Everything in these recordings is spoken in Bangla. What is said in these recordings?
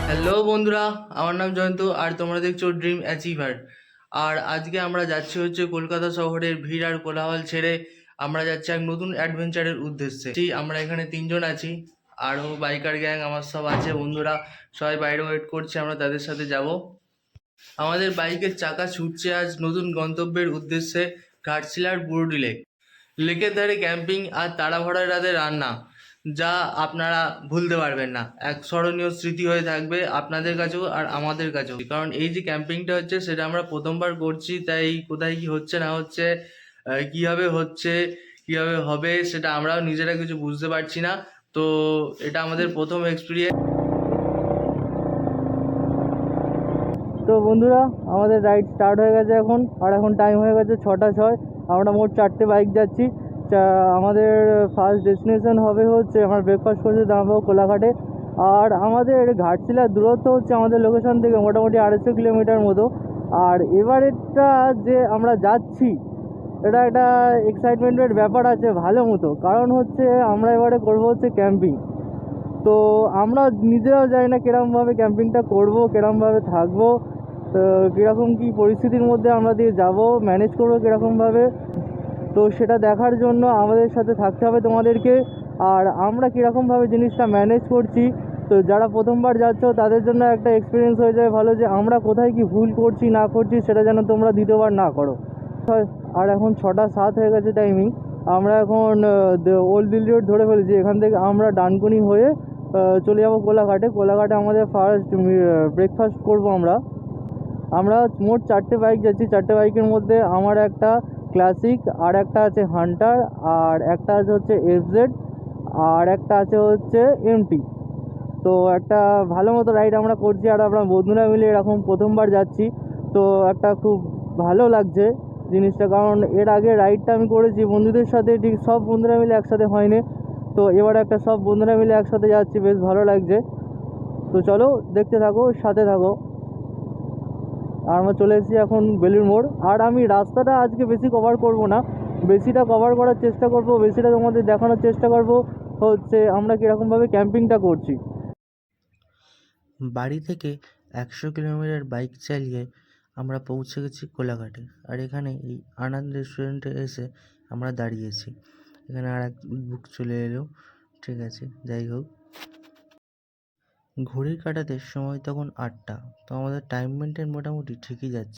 হ্যালো বন্ধুরা, আমার নাম জয়ন্ত আর তোমরা দেখছো ড্রিম অ্যাচিভার। আর আজকে আমরা যাচ্ছি হচ্ছে কলকাতা শহরের ভিড় আর কোলাহল ছেড়ে আমরা যাচ্ছি এক নতুন অ্যাডভেঞ্চারের উদ্দেশ্যে। আমরা এখানে তিনজন আছি, আরও বাইকার গ্যাং আমার সব আছে বন্ধুরা, সবাই বাইরে ওয়েট করছে, আমরা তাদের সাথে যাব। আমাদের বাইকের চাকা ছুটছে আজ নতুন গন্তব্যের উদ্দেশ্যে, ঘাটশিলার বুরুডি লেক। লেকের ধারে ক্যাম্পিং আর তাড়া ভরা রাতে রান্না, যা আপনারা ভুলতে পারবেন না। এক স্মরণীয় স্মৃতি হয়ে থাকবে আপনাদের কাছেও আর আমাদের কাছেও, কারণ এই যে ক্যাম্পিংটা হচ্ছে সেটা আমরা প্রথমবার করছি, তাই কোথায় কি হচ্ছে না হচ্ছে, কীভাবে হচ্ছে কীভাবে হবে সেটা আমরাও নিজেরা কিছু বুঝতে পারছি না। তো এটা আমাদের প্রথম এক্সপিরিয়েন্স। তো বন্ধুরা, আমাদের রাইড স্টার্ট হয়ে গেছে এখন, আর এখন টাইম হয়ে গেছে 6টা 6। আমরা মোট 4টে বাইক যাচ্ছি। আমাদের ফার্স্ট ডেস্টিনেশন হবে হচ্ছে, আমরা ব্রেকফাস্ট করতে দাঁড়াবো কোলাঘাটে। আর আমাদের ঘাটশিলার দূরত্ব হচ্ছে আমাদের লোকেশন থেকে মোটামুটি 250 কিলোমিটার মতো। আর এবারেরটা যে আমরা যাচ্ছি, এটা একটা এক্সাইটমেন্টের ব্যাপার আছে ভালো মতো, কারণ হচ্ছে আমরা এবারে করবো হচ্ছে ক্যাম্পিং। তো আমরা নিজেরাও জানি না কীরকমভাবে ক্যাম্পিংটা করবো, কীরকমভাবে থাকবো, তো কীরকম কী পরিস্থিতির মধ্যে আমরা দিয়ে যাব, ম্যানেজ করবো কীরকমভাবে। তো সেটা দেখার জন্য আমাদের সাথে থাকতে হবে তোমাদেরকে। আর আমরা কীরকমভাবে জিনিসটা ম্যানেজ করছি, তো যারা প্রথমবার যাচ্ছ তাদের জন্য একটা এক্সপিরিয়েন্স হয়ে যায় ভালো, যে আমরা কোথায় কি ভুল করছি না করছি সেটা যেন তোমরা দ্বিতীয়বার না করো। আর এখন 6টা 7 হয়ে গেছে টাইমিং। আমরা এখন ওল্ড দিল্লি রোড ধরে ফেলেছি। এখান থেকে আমরা ডানকুনি হয়ে চলে যাব কোলাঘাটে। কোলাঘাটে আমাদের ফার্স্ট ব্রেকফাস্ট করব আমরা। আমরা মোট 4টে বাইক যাচ্ছি। 4টে বাইকের মধ্যে আমার একটা ক্লাসিক, আর একটা আছে হান্টার, আর একটা আছে হচ্ছে এফজেড, আর একটা আছে হচ্ছে এমটি। তো একটা ভালো মতো রাইড আমরা করছি, আর আমরা বন্ধুরা মিলে এরকম প্রথমবার যাচ্ছি। তো একটা খুব ভালো লাগছে জিনিসটা, কারণ এর আগে রাইডটা আমি করেছি বন্ধুদের সাথে, ঠিক সব বন্ধুরা মিলে একসাথে হয়নি। তো এবার একটা সব বন্ধুরা মিলে একসাথে যাচ্ছি, বেশ ভালো লাগছে। তো চলো দেখতে থাকো, সাথে থাকো। আর আমরা চলে এসেছি এখন বেলুড় মোড়। আর আমি রাস্তাটা আজকে বেশি কভার করব না, বেশিটা কভার করার চেষ্টা করব, বেশিটা তোমাদের দেখানোর চেষ্টা করব হচ্ছে আমরা কীরকমভাবে ক্যাম্পিংটা করছি। বাড়ি থেকে 100 কিলোমিটার বাইক চালিয়ে আমরা পৌঁছে গেছি কোলাঘাটে। আর এখানে এই আনন্দ রেস্টুরেন্টে এসে আমরা দাঁড়িয়েছি। এখানে আর এক বুক চলে এলো, ঠিক আছে, যাই হোক। ঘড়ির কাঁটাতে সময় তখন 8টা। তো আমাদের টাইম মেনটেন মোটামুটি ঠিকই যাচ্ছে।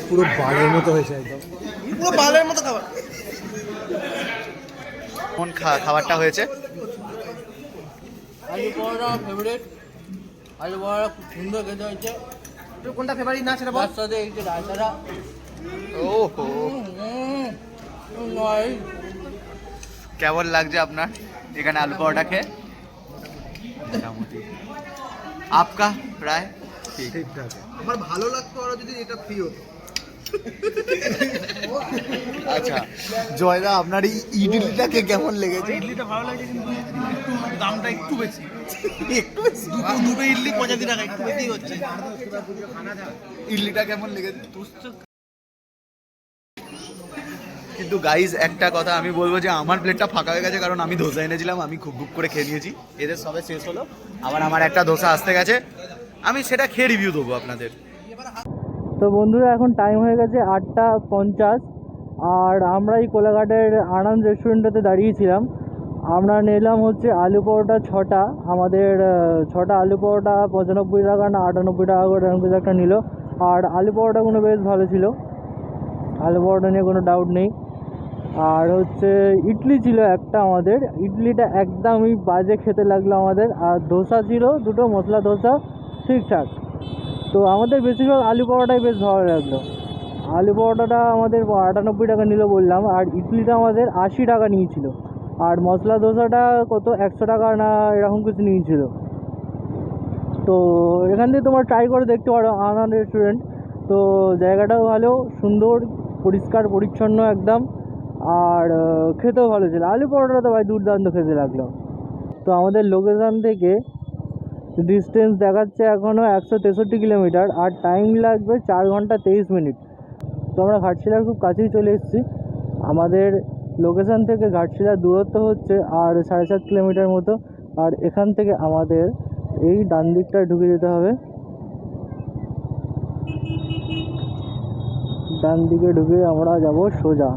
পুরো বালের মতো হয়েছে, একদম পুরো বালের মতো খাবার। কোন খাবারটা হয়েছে? আলু পরোটা আমার ফেভারিট। আলু পরোটা খুব সুন্দর খেতে হয়েছে। তোর কোনটা ফেভারিট না সেটা বল। তার সাথে এই যে রায়তাটা, ওহো, কেমন লাগছে আপনার এখানে আলু পরোটা খেয়ে? মোটামুটি আপকা প্রায় ঠিকঠাক। আমার ভালো লাগতো আরো যদি এটা ফ্রি হতো। আচ্ছা জয়দা, আপনার এই ইডলিটাকে কেমন লেগেছে? ইডলিটা ভালো লাগছে, কিন্তু দামটা একটু বেশি। একটু বেশি? দুটো ইডলি 85 টাকা, একটু বেশি হচ্ছে। ইডলিটা কেমন লেগেছে? কিন্তু গাইজ একটা কথা আমি বলবো, যে আমার প্লেটটা ফাঁকা হয়ে গেছে, কারণ আমি ধোসা এনেছিলাম, আমি খুব বুক করে খেয়ে নিয়েছি। এদের সবে শেষ হলো, আবার আমার একটা ধোসা আসতে গেছে, আমি সেটা খেয়ে রিভিউ দেবো আপনাদের। তো বন্ধুরা এখন টাইম হয়ে গেছে 8টা 50। আর আমরা এই কোলাঘাটের আনন্দ রেস্টুরেন্টটাতে দাঁড়িয়েছিলাম। আমরা নিলাম হচ্ছে আলু পরোটা 6টা। আমাদের 6টা আলু পরোটা 95 টাকা না 98 টাকা করে এরকম কিছু একটা নিল। আর আলু পরোটাগুলো বেশ ভালো ছিল, আলু পরোটা নিয়ে কোনো ডাউট নেই। আর হচ্ছে ইডলি ছিল একটা, আমাদের ইডলিটা একদমই বাজে খেতে লাগলো আমাদের। আর ধোসা ছিল দুটো, মশলা ধোসা, ঠিকঠাক। তো আমাদের বেশিরভাগ আলু পরোটাই বেশ ভালো লাগলো। আলু পরোটাটা আমাদের 98 টাকা নিল বললাম, আর ইডলিটা আমাদের 80 টাকা নিয়েছিল। আর মশলা ধোসাটা কত 100 টাকা না এরকম কিছু নিয়েছিল। তো এখান থেকে তোমরা ট্রাই করে দেখতে পারো আনন্দ রেস্টুরেন্ট। তো জায়গাটাও ভালো, সুন্দর, পরিষ্কার পরিচ্ছন্ন একদম। আর খেতেও ভালো ছিল। আলু পরোটাটা তো ভাই দুর্দান্ত খেতে লাগলো। তো আমাদের লোকেশান থেকে ডিস্টেন্স দেখাচ্ছে এখনও 163 কিলোমিটার, আর টাইম লাগবে 4 ঘন্টা 23 মিনিট। তো আমরা ঘাটশিলার খুব কাছেই চলে এসেছি। আমাদের লোকেশান থেকে ঘাটশিলার দূরত্ব হচ্ছে আর 7.5 কিলোমিটার মতো। আর এখান থেকে আমাদের এই ডান দিকটায় ঢুকে যেতে হবে। ডান দিকে ঢুকে আমরা যাব সোজা।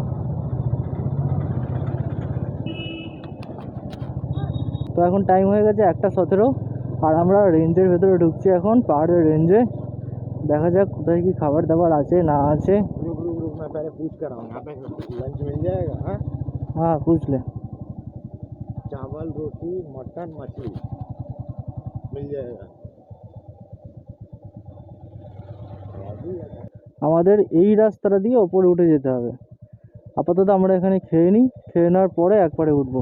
তো এখন টাইম হয়ে গেছে 1:17, আর আমরা রেঞ্জের ভেতরে ঢুকছি এখন, পাহাড়ের রেঞ্জে। দেখা যাক কোথায় কি খাবার দাবার আছে না আছে। रुक मैं पहले पूछ कर रहा हूँ यहाँ पे लंच मिल जाएगा? हाँ, हाँ पूछ ले। चावल रोटी मटन मछली मिल जाएगा। আমাদের এই রাস্তাটা দিয়ে ওপরে উঠে যেতে হবে। আপাতত আমরা এখানে খেয়ে নিই, খেয়ে নেওয়ার পরে একবারে উঠবো।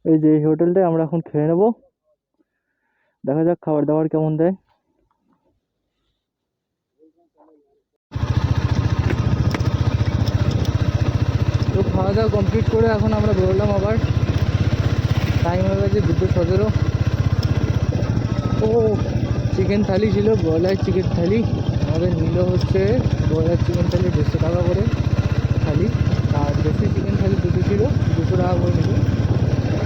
এই যে এই হোটেলটায় আমরা এখন খেয়ে নেবো। দেখা যাক খাবার দাবার কেমন দেয়। তো খাওয়া দাওয়া কমপ্লিট করে এখন আমরা বেরোলাম আবার। টাইম হয়ে গেছে 2:17। ও চিকেন থালি ছিল, ব্রয়লার চিকেন থালি। আমাদের নিল হচ্ছে ব্রয়লার চিকেন থালি 150 টাকা করে থালি, আর দেশি চিকেন থালি দুটো ছিল, 200 টাকা করে নিল।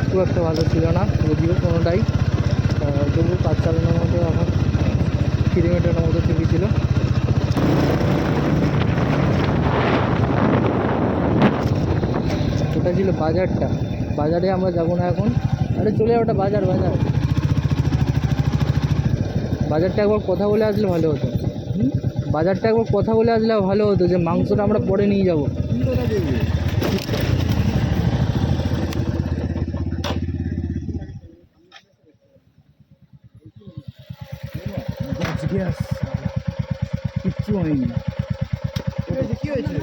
খুব একটা ভালো ছিল না যদিও কোনোটাই, তবু কাজ চালানোর মতো এখন কিলোমিটারের মতো ঠিকই ছিল। ওটা ছিল বাজারটা, বাজারে আমরা যাবো না এখন। আরে চলে ওটা বাজার, বাজারটা একবার কথা বলে আসলে ভালো হতো। বাজারটা একবার কথা বলে আসলে ভালো হতো যে মাংসটা আমরা পরে নিয়ে যাবো। কিচ্ছু হয়নি। কি হয়েছে?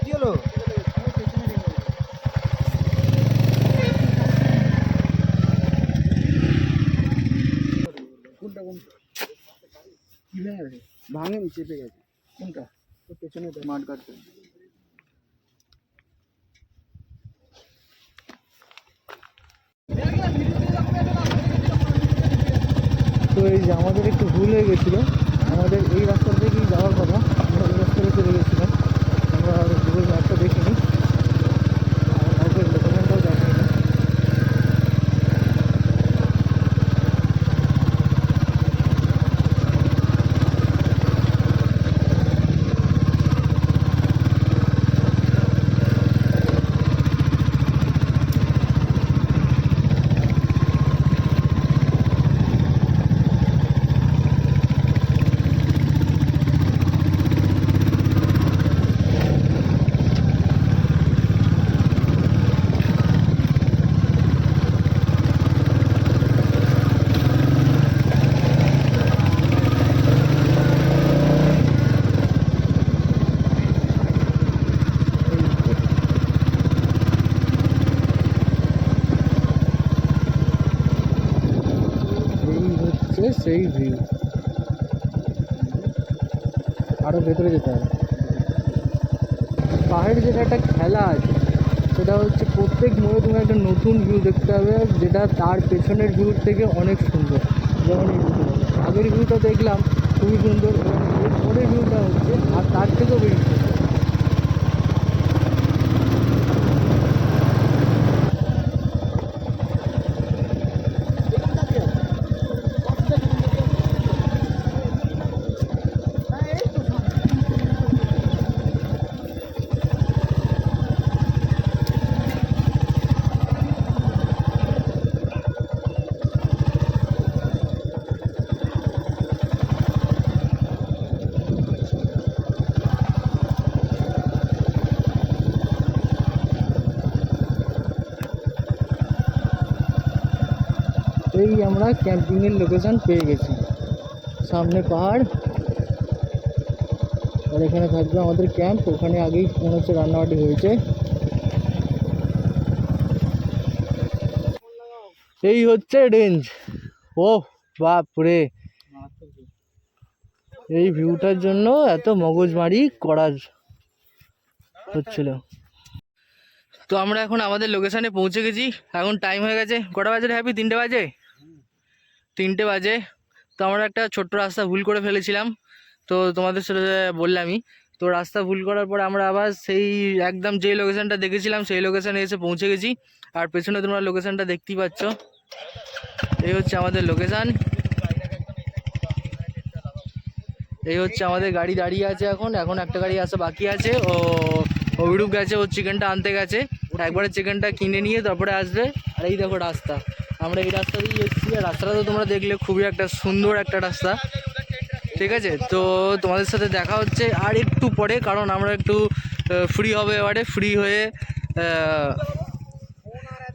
কি হলো? ভাঙেনি, চেপে গেছে। কোনটা? পেছনে মাঠ কাটতে। তো এই যে আমাদের একটু ভুল হয়ে গেছিলো, আমাদের এই রাস্তা থেকেই যাওয়ার কথা, আমরা এই রাস্তাতে চলে গেছিলাম। আমরা গুগল ম্যাপটা দেখিনি, আমাদের লোকেশনটাও দেখায়নি। সেই ভিউ, আরো ভেতরে যেতে হবে। পাহাড়ে যেটা একটা খেলা আছে সেটা হচ্ছে প্রত্যেক মোড়ে তুমি একটা নতুন ভিউ দেখতে হবে, যেটা তার পেছনের ভিউ থেকে অনেক সুন্দর। যেমন এই ভিউটা, আগের ভিউটা দেখলাম খুবই সুন্দর, এবং এর পরের ভিউটা হচ্ছে আর তার থেকেও বেশি সুন্দর। এই আমরা ক্যাম্পিংয়ের লোকেশন পেয়ে গেছি, সামনে পাহাড়, আর এখানে থাকবে আমাদের ক্যাম্প। ওখানে আগেই মনে হচ্ছে রান্নাবাটি হয়েছে। এই হচ্ছে রেঞ্জ। ও বাপরে, এই ভিউটার জন্য এত মগজমারি করা হচ্ছিল। তো আমরা এখন আমাদের লোকেশানে পৌঁছে গেছি। এখন টাইম হয়ে গেছে, কটা বাজে রে হ্যাপি? 3টে বাজে। 3টে বাজে। তো আমরা একটা ছোট্ট রাস্তা ভুল করে ফেলেছিলাম, তো তোমাদের সাথে বললামই। তো রাস্তা ভুল করার পর আমরা আবার সেই একদম যে লোকেশনটা দেখেছিলাম সেই লোকেশনে এসে পৌঁছে গেছি। আর পেছনে তোমরা লোকেশনটা দেখতেই পাচ্ছ, এই হচ্ছে আমাদের লোকেশান। এই হচ্ছে আমাদের গাড়ি দাঁড়িয়ে আছে এখন একটা গাড়ি আসা বাকি আছে। ও অভিরূপ গেছে, ও চিকেনটা আনতে গেছে, একবারে চিকেনটা কিনে নিয়ে তারপরে আসবে। আর এই দেখো রাস্তা, আমরা এই রাস্তা দিয়ে এসেছি। আর রাস্তাটা তো তোমরা দেখলে খুবই একটা সুন্দর একটা রাস্তা, ঠিক আছে। তো তোমাদের সাথে দেখা হচ্ছে আর একটু পরে, কারণ আমরা একটু ফ্রি হবে এবারে, ফ্রি হয়ে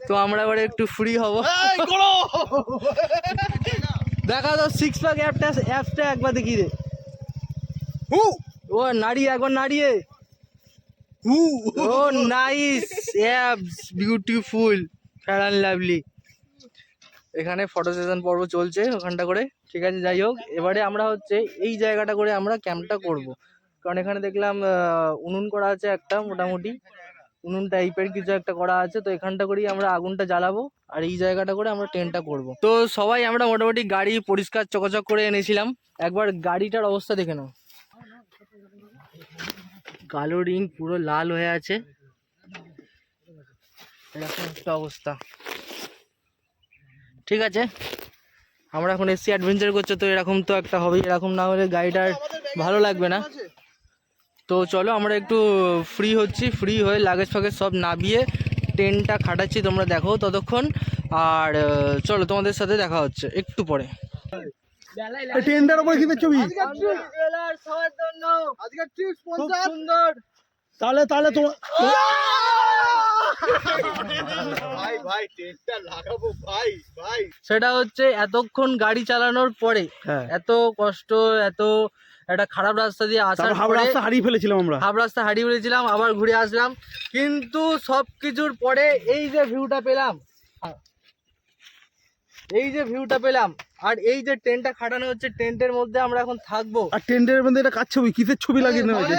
তো আমরা এবারে একটু ফ্রি হব। দেখা তো সিক্স প্যাক অ্যাপটা একবার দেখিয়ে দে। ও নাড়িয়ে একবার নাড়িয়ে, ও nice apps, beautiful, fair and lovely. এখানে ফটো সেশন পর্ব চলছে ওখানটা করে, ঠিক আছে। যাই হোক, এবারে আমরা হচ্ছে এই জায়গাটা করে আমরা ক্যাম্পটা করব, কারণ এখানে দেখলাম উনুন করা আছে একটা, মোটামুটি উনুন টাইপের কিছু একটা করা আছে। তো এখানটা করেই আমরা আগুনটা জ্বালাবো, আর এই জায়গাটা করে আমরা টেন্টটা করব। তো সবাই আমরা মোটামুটি গাড়ি পরিষ্কার চকচক করে এনেছিলাম। একবার গাড়িটার অবস্থা দেখে নাও, কালো রিং পুরো লাল হয়ে আছে, এরকম একটা অবস্থা, ঠিক আছে। আমরা এখন এসছি অ্যাডভেঞ্চার করছে, তো এরকম তো একটা হবেই, এরকম না হলে গাড়িটার ভালো লাগবে না। তো চলো আমরা একটু ফ্রি হচ্ছি, ফ্রি হয়ে লাগেজ ফাগেজ সব নামিয়ে ট্রেনটা খাটাচ্ছি, তোমরা দেখো ততক্ষণ। আর চলো তোমাদের সাথে দেখা হচ্ছে একটু পরে। টেন্ডার উপরে কিনে ছবি সুন্দর, তাহলে তাহলে তোমার সেটা হচ্ছে এতক্ষণ গাড়ি চালানোর পরে, এত কষ্ট, এত একটা খারাপ রাস্তা দিয়ে আসার পরে হারিয়ে ফেলেছিলাম আমরা, হাফ রাস্তা হারিয়ে ফেলেছিলাম, আবার ঘুরে আসলাম। কিন্তু সব কিছুর পরে এই যে ভিউটা পেলাম, এই যে ভিউটা পেলাম, আর এই যে টেন্টটা খাটানো হচ্ছে, টেন্টের মধ্যে আমরা এখন থাকবো। আর টেন্ডারের মধ্যে এটা কাজ ছবি, কিসের ছবি লাগিয়ে নেওয়া হয়েছে?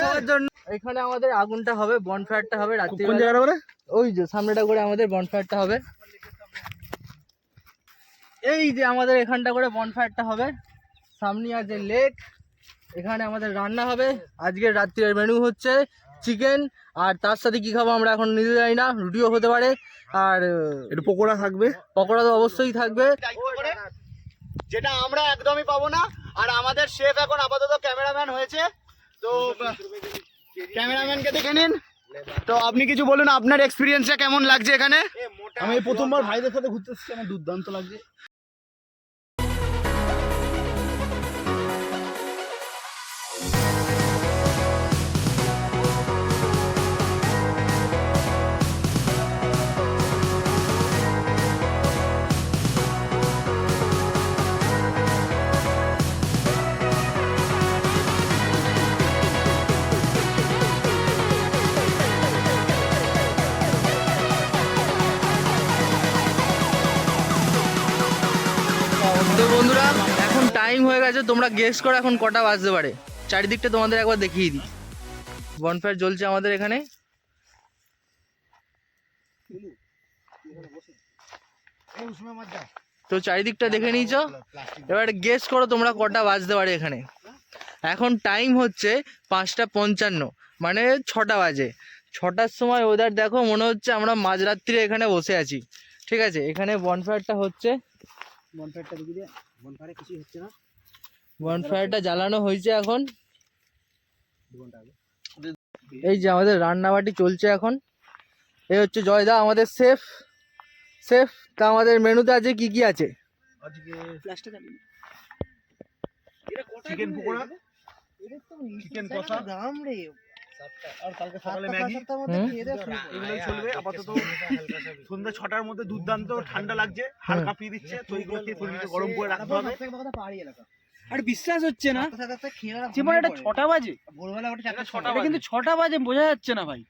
সবার জন্য এখানে আমাদের আগুনটা হবে, বনফায়ারটা হবে রাত্রি। কোন জায়গাটা বলে? ওই যে সামনেটা করে আমাদের বনফায়ারটা হবে, এই যে আমাদের এখানটা করে বনফায়ারটা হবে। সামনে আছে লেক, এখানে আমাদের রান্না হবে। আজকের রাত্রির মেনু হচ্ছে চিকেন, আর তার সাথে কি খাবো আমরা এখন নিজে জানি না, রুটিও হতে পারে, আর একটু পকোড়া থাকবে, পকোড়া তো অবশ্যই থাকবে, যেটা আমরা একদমই পাবো না। আর আমাদের শেফ এখন আপাতত ক্যামেরাম্যান হয়েছে, তো ক্যামেরাম্যানকে দেখে নিন। তো আপনি কিছু বলুন, আপনার এক্সপিরিয়েন্সটা কেমন লাগছে এখানে? আমি প্রথমবার ভাইদের সাথে ঘুরতে এসেছি, আমার দুর্দান্ত লাগছে। তো বন্ধুরা এখন টাইম হয়ে গেছে, তোমরা গেস করো এখন কটা বাজতে পারে। চারিদিকটা তোমাদের একবার দেখিয়ে দিই, বনফায়ার জ্বলছে আমাদের এখানে। তো চারিদিকটা দেখে নিয়েছ, এবার গেস করো তোমরা কটা বাজতে পারে এখানে। এখন টাইম হচ্ছে 5:55, মানে 6টা বাজে। 6টার সময় ওদের দেখো, মনে হচ্ছে আমরা মাঝরাত্রিরে এখানে বসে আছি, ঠিক আছে। এখানে বনফায়ারটা হচ্ছে, বনফায়ারটা জ্বালানো হয়েছে এখন। এই যে আমাদের রান্নাবাটি চলছে এখন। এই হচ্ছে জয়দা আমাদের শেফ। তা আমাদের মেনুতে আছে কি কি আছে? চিকেন পকোড়া, চিকেন কষা, আর কালকে সকালে ম্যাগি, এগুলো চলবে আপাতত। সন্ধ্যা 6টার মধ্যে দুর্দান্ত ঠান্ডা লাগছে, হালকা পিয়ে দিচ্ছে, তো এইগুলো খেয়ে শরীরকে গরম করে রাখতে হবে। আর বিশ্বাস হচ্ছে না জীবন, এটা 6টা বাজে, এটা কিন্তু 6টা বাজে বোঝা যাচ্ছে না ভাই।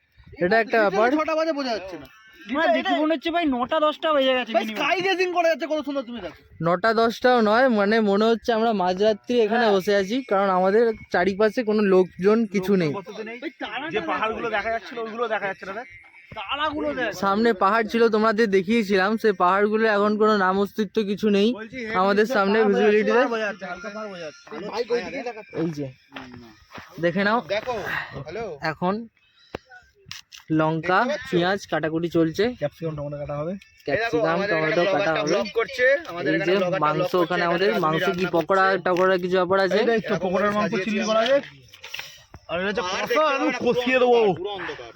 এটা একটা ব্যাপার, 6টা বাজে বোঝা যাচ্ছে না, মানে দেখে মনে হচ্ছে ভাই 9টা-10টা বেজে গেছে। স্কাই গেজিং করা যাচ্ছে কত সুন্দর, তুমি দেখো। 9টা-10টাও নয়, মানে মনে হচ্ছে আমরা মাঝরাত্রি এখানে বসে আছি, কারণ আমাদের চারিপাশে কোনো লোকজন কিছু নেই। যে পাহাড়গুলো দেখা যাচ্ছিল ওইগুলো দেখা যাচ্ছে না। তারাগুলো দেখ। সামনে পাহাড় ছিল, তোমাদের দেখিয়েছিলাম, সেই পাহাড়গুলো এখন কোনো নাম অস্তিত্ব কিছু নেই আমাদের সামনে ভিজিবিলিটিতে। এই যে দেখে নাও, দেখো হ্যালো এখন লঙ্কা পেঁয়াজ কাটাকুটি চলছে, ক্যাপসিকাম টমেটো কাটা হবে। ক্যাপসিকাম টমেটো কাটা হবে। করছে আমাদের এই এখানে যে ব্লগারটা মাংস, vlog ওখানে করছে, আমাদের এখানে মাংস রান্না কি করছি, পকোড়া টকোড়া কিছু ব্যাপার আছে। এইটা একটু পকোড়ার মাংস চিলি করা আছে। আর এটা হচ্ছে কষা, আমি কষিয়ে দেবো, পুরো অন্ধকার।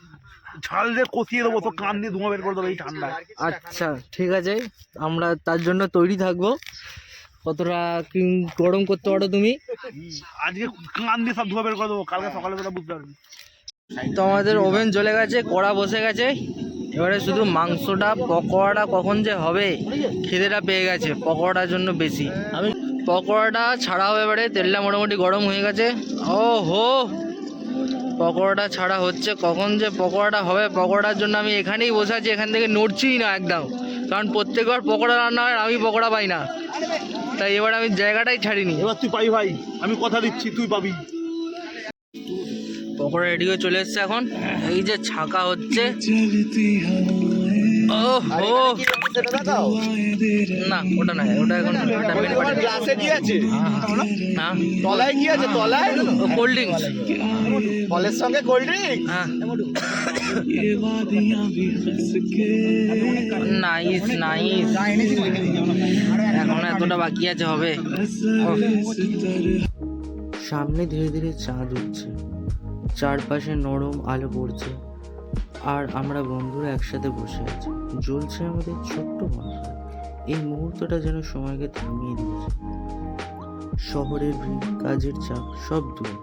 ঝাল দিয়ে কষিয়ে দেবো, তো কান দিয়ে ধোঁয়া বের করে দেবো এই ঠান্ডায়। আচ্ছা ঠিক আছে, আমরা তার জন্য তৈরি থাকবো। কতটা কি গরম করতে পারো তুমি? আজকে কান দিয়ে সব ধোঁয়া বের করে দেবো, কালকে সকালে বেলা বুঝতে পারবি। তো আমাদের ওভেন জ্বলে গেছে, কড়া বসে গেছে, এবারে শুধু মাংসটা পকোড়াটা কখন যে হবে খিদেটা পেয়ে গেছে পকোড়াটার জন্য বেশি। আমি পকোড়াটা ছাড়া হবে, এবারে তেলটা মোটামুটি গরম হয়ে গেছে। ও হো, পকোড়াটা ছাড়া হচ্ছে, কখন যে পকোড়াটা হবে। পকোড়ার জন্য আমি এখানেই বসে আছি, এখান থেকে নড়ছিই না একদম, কারণ প্রত্যেকবার পকোড়া রান্না হয় আমি পকোড়া পাই না, তাই এবার আমি জায়গাটাই ছাড়িনি। এবার তুই পাবি ভাই, আমি কথা দিচ্ছি তুই পাবি। পকোড়া রেডি হয়ে চলে এসছে এখন, এই যে ছাকা হচ্ছে। ও হো, না ওটা না, ওটা এখন গ্লাসে কি আছে? না, তলায় কি আছে? তলায় কোল্ড ড্রিঙ্কস। ফলের সঙ্গে কোল্ড ড্রিঙ্ক। হ্যাঁ, নাইস নাইস, এখন এতটা বাকি আছে হবে। সামনে ধীরে ধীরে চাঁদ উঠছে, চারপাশে নরম আলো পড়ছে, আর আমরা বন্ধুরা একসাথে বসে আছি। জ্বলছে আমাদের ছোট্ট বনফায়ার। এই মুহূর্তটা যেন সময়কে থামিয়ে দিয়েছে। শহরের ভিড়, কাজের চাপ সব দূর,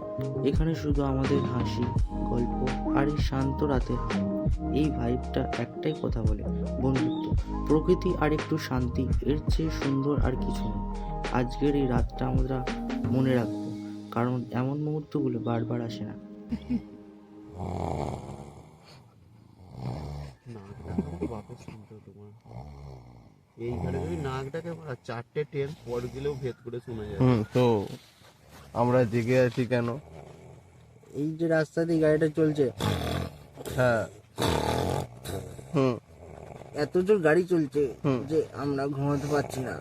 এখানে শুধু আমাদের হাসি, গল্প আর এই শান্ত রাতের হাওয়া। এই ভাইবটা একটাই কথা বলে, বন্ধুত্ব, প্রকৃতি আর একটু শান্তি। এর চেয়ে সুন্দর আর কিছু নেই। আজকের এই রাতটা আমরা মনে রাখবো, কারণ এমন মুহূর্তগুলো বারবার আসে না। এইখানে যদি নাকটাকে চারটে ট্রেন পর গেলেও ভেদ করে শোনা যায়। তো আমরা জেগে আছি কেন? এই যে রাস্তা দিয়ে গাড়িটা চলছে, হ্যাঁ, হুম, এত জোর গাড়ি চলছে যে আমরা ঘুমাতে পারছি না।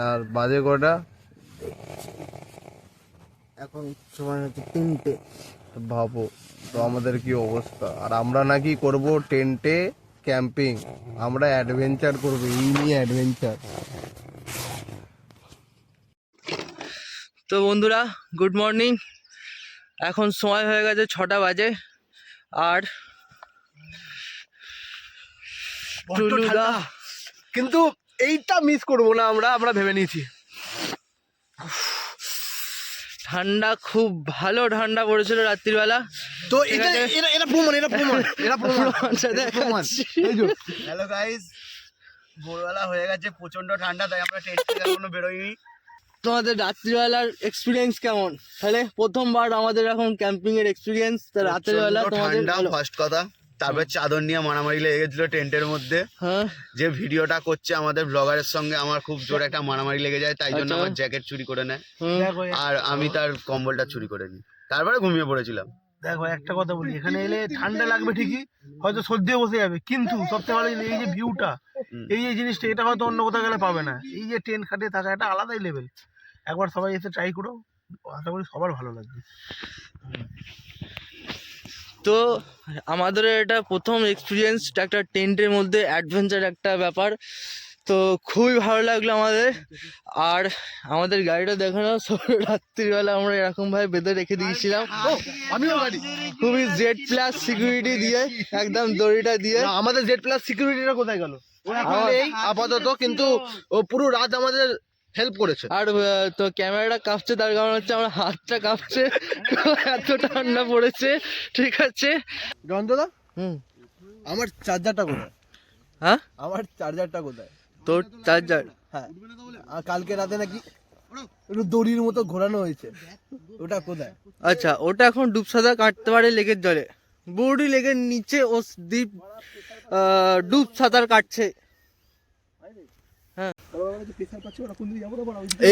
আর বাজে কটা? এখন সময় হচ্ছে 3টে। ভাবো তো আমাদের কি অবস্থা। আর আমরা নাকি করব টেন্টে ক্যাম্পিং, আমরা অ্যাডভেঞ্চার করবো, এই নিয়ে অ্যাডভেঞ্চার। তো বন্ধুরা গুড মর্নিং, এখন সময় হয়ে গেছে 6টা বাজে। আর টুলুদা কিন্তু এইটা মিস করবো না, আমরা ভেবে নিয়েছি। ঠান্ডা, খুব ভালো ঠান্ডা পড়েছিল রাত্রিবেলা। তো এটা প্রমাণ হ্যালো গাইস, ভোরবেলা হয়ে গেছে, প্রচন্ড ঠান্ডা, তাই আমরা টেন্ট থেকে এখনো বেরোইনি। তোমাদের রাত্রিবেলার এক্সপিরিয়েন্স কেমন? তাহলে প্রথমবার আমাদের এখন ক্যাম্পিং এর এক্সপিরিয়েন্স, রাতের বেলা তোমাদের ঠান্ডা ফার্স্ট কথা, তারপর চাদর নিয়ে মারামারি লেগে গেছিল টেন্টের মধ্যে। হ্যাঁ, যে ভিডিওটা করছে আমাদের ব্লগারের সঙ্গে আমার খুব জোর একটা মারামারি লেগে যায়, তাই জন্য আচ্ছা। আমার জ্যাকেট চুরি করে নেয় হুম, আর আমি তার কম্বলটা চুরি করে নিই, তারপরে ঘুমিয়ে পড়েছিলাম। দেখো একটা কথা বলি, এখানে এলে ঠান্ডা লাগবে ঠিকই, হয়তো সর্দিও বসে যাবে, কিন্তু সবচেয়ে ভালো জিনিস এই যে ভিউটা, এই যে জিনিসটা, এটা হয়তো অন্য কোথাও গেলে পাবে না। এই যে টেন্ট খাটিয়ে থাকা, একটা আলাদাই লেভেল। একবার সবাই এসে ট্রাই করো, আশা করি সবার ভালো লাগবে। তো আমাদের এটা প্রথম এক্সপিরিয়েন্স একটা টেন্টের মধ্যে অ্যাডভেঞ্চার একটা ব্যাপার, তো খুবই ভালো লাগলো আমাদের। আর আমাদের গাড়িটা দেখো না, রাত্রিবেলা আমরা এরকম ভাবে বেঁধে রেখে দিয়েছিলাম, আমিও গাড়ি খুবই জেড প্লাস সিকিউরিটি দিয়ে, একদম দড়িটা দিয়ে। আমাদের জেড প্লাস সিকিউরিটিটা কোথায় গেল? এই আপাতত, কিন্তু ও পুরো রাত আমাদের হেল্প করেছে। আর তো ক্যামেরাটা কাঁপছে, তার কারণ হচ্ছে আমার হাতটা কাঁপছে, এত ঠান্ডা পড়েছে। ঠিক আছে জয়ন্তদা, হুম, আমার চার্জারটা কোথায়? হ্যাঁ আমার চার্জারটা কোথায়? তোর চার্জার? হ্যাঁ, আর কালকে রাতে নাকি একটু দড়ির মতো ঘোরানো হয়েছে, ওটা কোথায়? আচ্ছা, ওটা এখন ডুবসাদা কাটতে পারে লেকের জলে, বৌডি লেকের নিচে ও দ্বীপ ডুব সাঁতার কাটছে।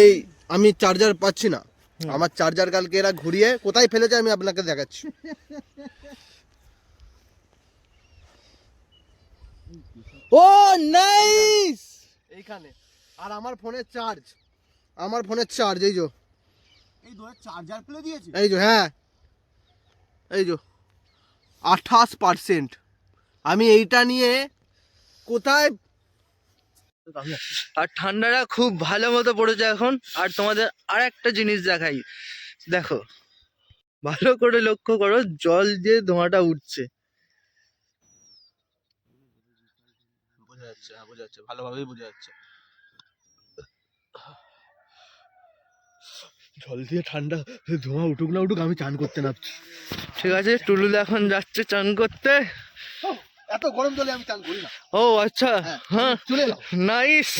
এই আমি চার্জার পাচ্ছি না, আমার চার্জার কালকে এরা ঘুরিয়ে কোথায় ফেলেছে আমি আপনাকে দেখাচ্ছি। ও নাইস। এইখানে। আর আমার ফোনের চার্জ, এই যে এই ধরে চার্জার প্লে দিয়েছে। এই যে, হ্যাঁ এই যে 28%। আমি এইটা নিয়ে কোথায় আর ঠান্ডাটা খুব ভালো মতো পড়েছে এখন। আর তোমাদের আর একটা জিনিস দেখাই, দেখো ভালো করে লক্ষ্য করো, জল দিয়ে ধোঁয়াটা উঠছে। বোঝা যাচ্ছে, ভালোভাবেই বোঝা যাচ্ছে। জল দিয়ে ঠান্ডা ধোঁয়া উঠুক না উঠুক, আমি চান করতে নামছি। ঠিক আছে, টুলুল এখন যাচ্ছে চান করতে। এত গরম জলে আমি চান করি না। ও আচ্ছা, হ্যাঁ চলে এলাম। নাইস।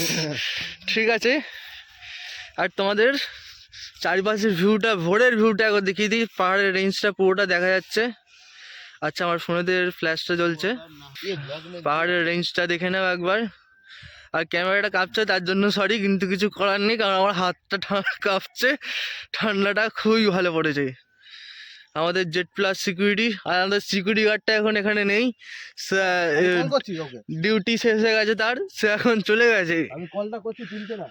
ঠিক আছে, আর তোমাদের চারিপাশের ভিউটা, ভোরের ভিউটা একবার দেখিয়ে দিই। পাহাড়ের রেঞ্জটা পুরোটা দেখা যাচ্ছে। আচ্ছা, আমার ফোনেদের ফ্ল্যাশটা জ্বলছে, পাহাড়ের রেঞ্জটা দেখে নাও একবার। আর ক্যামেরাটা কাঁপছে তার জন্য সরি, কিন্তু কিছু করার নেই, কারণ আমার হাতটা কাঁপছে। ঠান্ডাটা খুবই ভালো পড়েছে। আমাদের জেড প্লাস সিকিউরিটি, আর আমাদের সিকিউরিটি গার্ডটা এখন এখানে নেই, ডিউটি শেষ হয়ে গেছে তার, সে এখন চলে গেছে। আমি কলটা করছি, তুলছে না।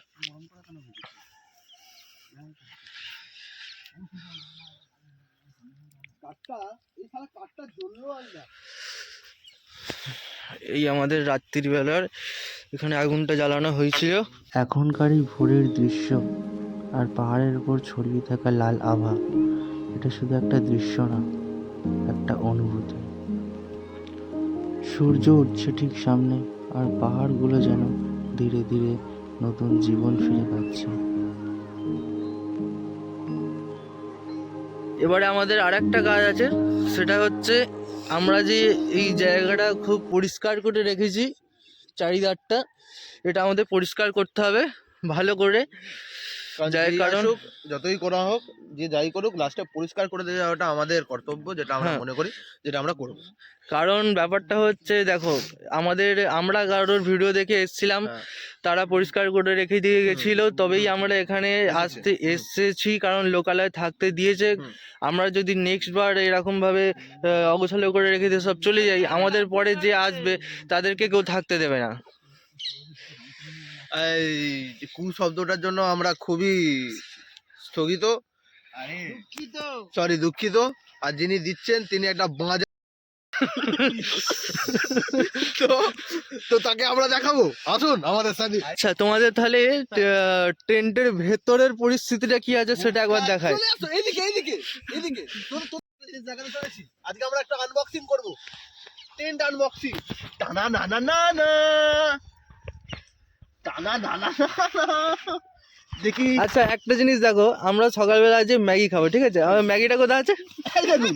এই আমাদের রাত্রির বেলার এখানে আগুনটা জ্বালানো হয়েছিল। এখনকার এই ভোরের দৃশ্য আর পাহাড়ের উপর ছড়িয়ে থাকা লাল আভা, এটা শুধু একটা দৃশ্য না, একটা অনুভূতি। সূর্য উঠছে ঠিক সামনে, আর পাহাড়গুলো যেন ধীরে ধীরে নতুন জীবন ফিরে পাচ্ছে। এবারে আমাদের আর একটা কাজ আছে, সেটা হচ্ছে আমরা যে এই জায়গাটা খুব পরিষ্কার করে রেখেছি, চারিধারটা, এটা আমাদের পরিষ্কার করতে হবে ভালো করে। কারণ যতই করা হোক, যে যাই করুক, লাস্টে পরিষ্কার করে দিয়ে যাওয়াটা আমাদের কর্তব্য, যেটা আমরা হ্যাঁ। মনে করি, যেটা আমরা করব। কারণ ব্যাপারটা হচ্ছে, দেখো আমরা কারোর ভিডিও দেখে এসেছিলাম, হ্যাঁ। তারা পরিষ্কার করে রেখে দিয়ে গেছিল, তবেই আমরা এখানে আসতে এসেছি, কারণ লোকালয়ে থাকতে দিয়েছে। আমরা যদি নেক্সট বার এরকম ভাবে অগোছালো করে রেখে দিয়ে সব চলে যাই, আমাদের পরে যে আসবে তাদেরকে কেউ থাকতে দেবে না। এই কু শব্দটার জন্য আমরা খুবই স্থগিত, দুঃখিত। আর যিনি দিচ্ছেন তিনি একটা বাঁজা, তো তাকে আমরা দেখাবো, আসুন আমাদের সাথে। আচ্ছা, তোমাদের তাহলে টেন্টের ভেতরের পরিস্থিতিটা কি আছে সেটা একবার দেখায়। চলে আসো, এইদিকে। জিনিস দেখাতে চলেছি। আজকে আমরা একটা আনবক্সিং করব, টেন্ট আনবক্সিং। টানা না না না না, টানা না না না। দেখি। আচ্ছা, একটা জিনিস দেখো, আমরা সকালবেলা যে ম্যাগি খাবো, ঠিক আছে, আমার ম্যাগিটা কোথায় আছে? এই দেখুন,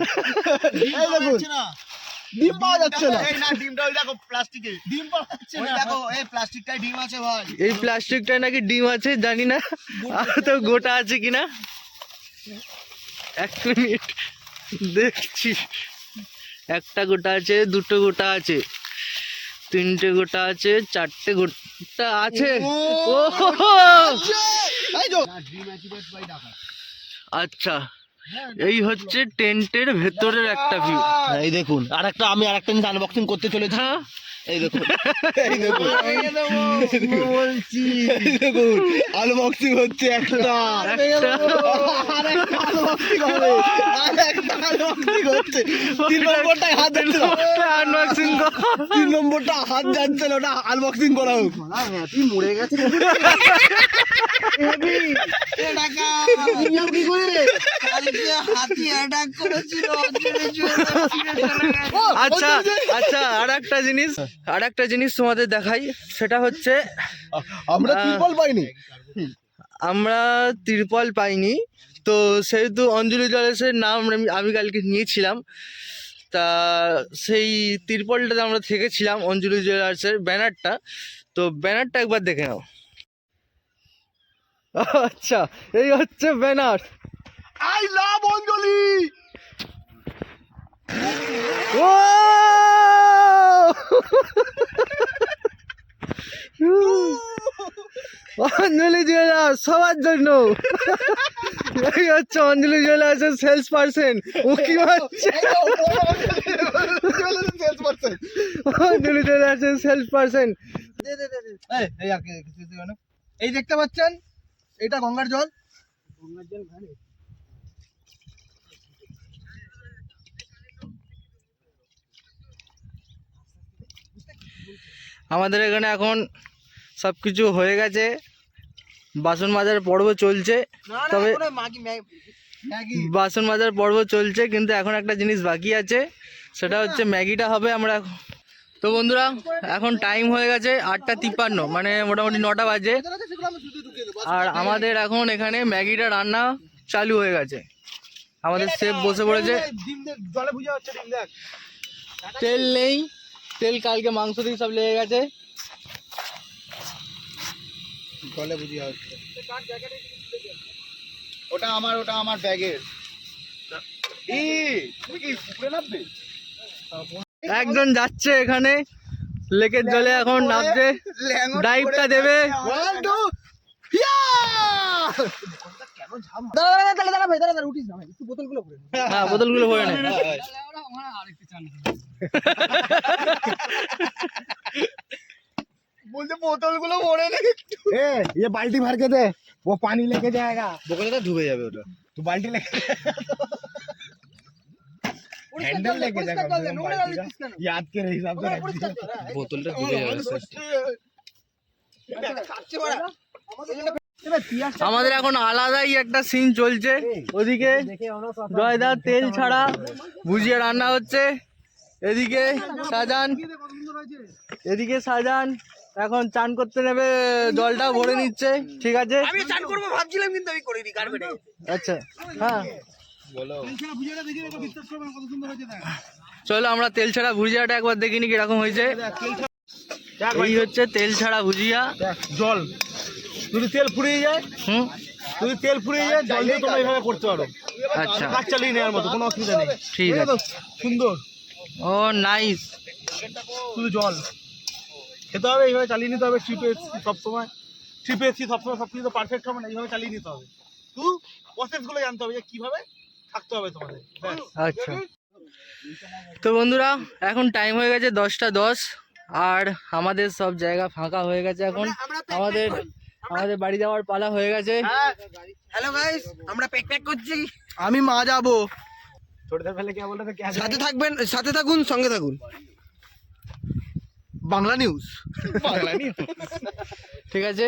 ডিম পাওয়া যাচ্ছে না। এই না, ডিমটা ওই দেখো প্লাস্টিকে। ডিম পাওয়া যাচ্ছে না। দেখো এই প্লাস্টিকটায় ডিম আছে ভাই। এই প্লাস্টিকটায় নাকি ডিম আছে, জানি না আর তো গোটা আছে কিনা। এক মিনিট দেখছি, একটা গোটা আছে, দুটো গোটা আছে, তিনটে গোটা আছে, চারটে গোটা আছে। ও আচ্ছা, এই হচ্ছে টেন্টের ভেতরের একটা ভিউ। এই দেখুন, আমি আরেকটা জিনিস আনবক্সিং করতে চলেছি। এই দেখুন, বলছি, দেখুন আনবক্সিং হচ্ছে একটা, আনবক্সিং হবে, আনবক্সিং হচ্ছে। 3 নম্বরটায় হাত যাচ্ছে না, আনবক্সিং 3 নম্বরটা হাত যাচ্ছে না, ওটা আনবক্সিং করা হোক। তুই মরে গেছে আচ্ছা আচ্ছা, আর একটা জিনিস তোমাদের দেখাই, সেটা হচ্ছে আমরা তিরপল পাইনি। আমরা তিরপল পাইনি, তো সেহেতু অঞ্জলি জুয়েলার্সের নাম আমি কালকে নিয়েছিলাম, তা সেই তিরপলটাতে আমরা থেকেছিলাম, অঞ্জলি জুয়েলার্সের ব্যানারটা, তো ব্যানারটা একবার দেখে নাও। আচ্ছা, এই হচ্ছে ব্যানার। I love Anjali. ও অঞ্জলি জুয়েলার্স সবার জন্য। এই হচ্ছে অঞ্জলি জুয়েলার্সের সেলস পার্সন। ও কি হচ্ছে? অঞ্জলি জুয়েলার্সের সেলস পার্সন। এই দেখতে পাচ্ছেন, এটা গঙ্গার জল। আমাদের এখানে এখন সবকিছু হয়ে গেছে, বাসন মাজার পর্ব চলছে। তবে বাসন মাজার পর্ব চলছে, কিন্তু এখন একটা জিনিস বাকি আছে, সেটা হচ্ছে ম্যাগিটা হবে। আমরা তো বন্ধুরা এখন টাইম হয়ে গেছে 8:53, মানে মোটামুটি 9টা বাজে। আর আমাদের এখন এখানে ম্যাগিটা রান্না চালু হয়ে গেছে। আমাদের শেফ বসে পড়েছে। তেল নেই, তেল কালকে মাংস দিয়ে সব লেগে গেছে। ওটা আমার ব্যাগের। একজন যাচ্ছে এখানে লেকের জলে, এখন নামছে, ডাইভটা দেবে। হ্যাঁ, বোতলগুলো ভরে নে। बोलते बोतल गुलो भरे ने ये बाल्टी भर के दे, वो पानी लेके जाएगा। बोतल तो डूबे जावे ओटा, तू बाल्टी लेके हैंडल लेके जाएगा, याद के हिसाब से बोतल तो डूबे जावे। আমাদের এখন আলাদাই একটা সিন চলছে। ওদিকে জয়দা তেল ছাড়া ভুজিয়া রান্না হচ্ছে, এদিকে সাজান এখন চান করতে নেবে, জলটা ভরে নিচ্ছে। ঠিক আছে, আমি চান করবো ভাবছিলাম, কিন্তু আমি করিনি কার্পেটে। আচ্ছা হ্যাঁ চলো আমরা তেল ছাড়া ভুজিয়াটা একবার দেখিনি কিরকম হয়েছে। এই হচ্ছে তেল ছাড়া ভুজিয়া। জল যদি তেল ফুরিয়ে যায়, যদি তেল ফুরিয়ে যায় জল দিয়ে তোমরা এইভাবে করতে পারো। আচ্ছা, কাজ চালিয়ে নেওয়ার মতো কোনো অসুবিধা নেই। ঠিক আছে, সুন্দর। ও নাইস। শুধু জল খেতে হবে, এইভাবে চালিয়ে নিতে হবে। সবসময় সবকিছু তো পারফেক্ট হবে না, এইভাবে চালিয়ে নিতে হবে। শুধু প্রসেসগুলো জানতে হবে যে কিভাবে থাকতে হবে তোমাদের। আচ্ছা, তো বন্ধুরা এখন টাইম হয়ে গেছে 10:10, আর আমাদের সব জায়গা ফাঁকা হয়ে গেছে। এখন আমাদের বাড়ি যাওয়ার পালা হয়ে গেছে। হ্যালো গাইস, আমরা প্যাক করছি। আমি মা যাবো। ছোটদের ফেলে কে বলতে সাথে থাকবেন, সাথে থাকুন, সঙ্গে থাকুন। বাংলা নিউজ। ঠিক আছে,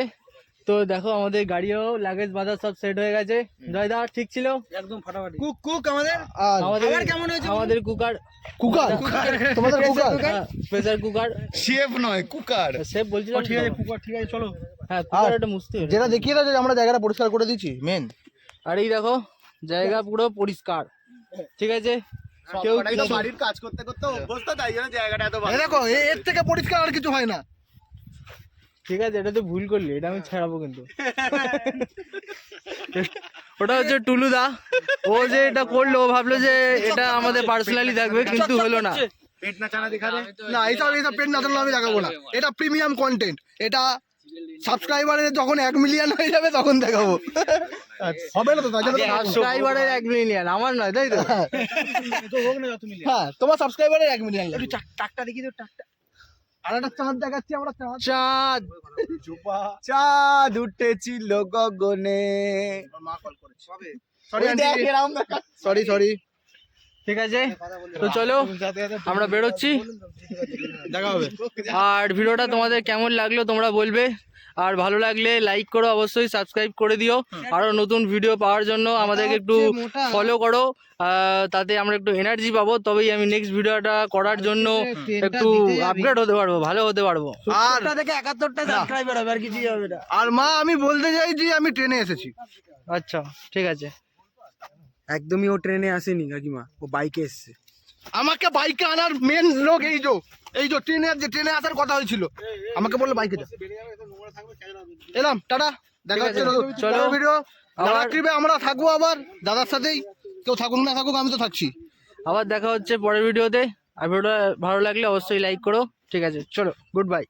তো দেখো আমাদের গাড়িও লাগেজ বাঁধা সব সেট হয়ে গেছে। জয়দা ঠিক ছিল একদম ফাটাফাটি। কুক আমাদের কেমন হয়েছে? আমাদের কুকার তোমাদের কুকার প্রেসার কুকার, শেফ নয় কুকার। শেফ বলছিলাম। ঠিক আছে কুকার, ঠিক আছে চলো। হ্যাঁ, কুকার একটা মুছতে হবে। যেটা দেখিয়ে দাও যে আমরা জায়গাটা পরিষ্কার করে দিচ্ছি মেন। আর এই দেখো জায়গা পুরো পরিষ্কার। ঠিক আছে, কেউ কিছু বাড়ির কাজ করতে করতে অভ্যস্ত, তাই জন্য জায়গাটা এত ভালো। দেখো এর থেকে পরিষ্কার আর কিছু হয় না। ঠিক আছে, এটা তো ভুল করলি, এটা আমি ছাড়াবো কিন্তু। ওটা হচ্ছে টুলুদা, ও যে এটা করলো ও ভাবলো যে এটা আমাদের পার্সোনালি থাকবে, কিন্তু হলো না। পেট না চানা দেখাবে না, এইসব পেন না আমি দেখাবো না। এটা প্রিমিয়াম কন্টেন্ট। এটা সাবস্ক্রাইবারের যখন 1 মিলিয়ন হয়ে যাবে তখন দেখাবো। হবে না তো, তাই জন্য সাবস্ক্রাইবারের 1 মিলিয়ন আমার নয়, তাই তো? হ্যাঁ, তোমার সাবস্ক্রাইবারের 1 মিলিয়ন লাগবে। টাকটা দেখি তো, টাকটা। আর একটা চাঁদ দেখাচ্ছি আমরা, চাঁদ চাঁদ উঠেছিল গগনে। সরি। ঠিক আছে, তো চলো আমরা বেরোচ্ছি, দেখা হবে। আর ভিডিওটা তোমাদের কেমন লাগলো তোমরা বলবে। আর ভালো লাগলে লাইক করো, অবশ্যই সাবস্ক্রাইব করে দিও। আরো নতুন ভিডিও পাওয়ার জন্য আমাদেরকে একটু ফলো করো, তাতে আমরা একটু এনার্জি পাবো, তবেই আমি নেক্সট ভিডিওটা করার জন্য একটু আপগ্রেড হতে পারবো, ভালো হতে পারবো। আর 71টা সাবস্ক্রাইবার হবে, আর কিছুই হবে না। আর মা আমি বলতে চাই যে আমি ট্রেনে এসেছি। আচ্ছা ঠিক আছে। একদমই ও ট্রেনে আসেনি কাকিমা, ও বাইকে এসছে। আমাকে বাইকে আনার মেন লোক এই যে ট্রেনে আসার কথা হয়েছিল, আমাকে বললো বাইকে যা। এলাম, টাটা, দেখা হচ্ছে চলো ভিডিও। ট্রিপে আমরা থাকবো আবার দাদার সাথেই, কেউ থাকুক না থাকুক আমি তো থাকছি। আবার দেখা হচ্ছে পরের ভিডিওতে। আর ভিডিওটা ভালো লাগলে অবশ্যই লাইক করো। ঠিক আছে, চলো, গুড বাই।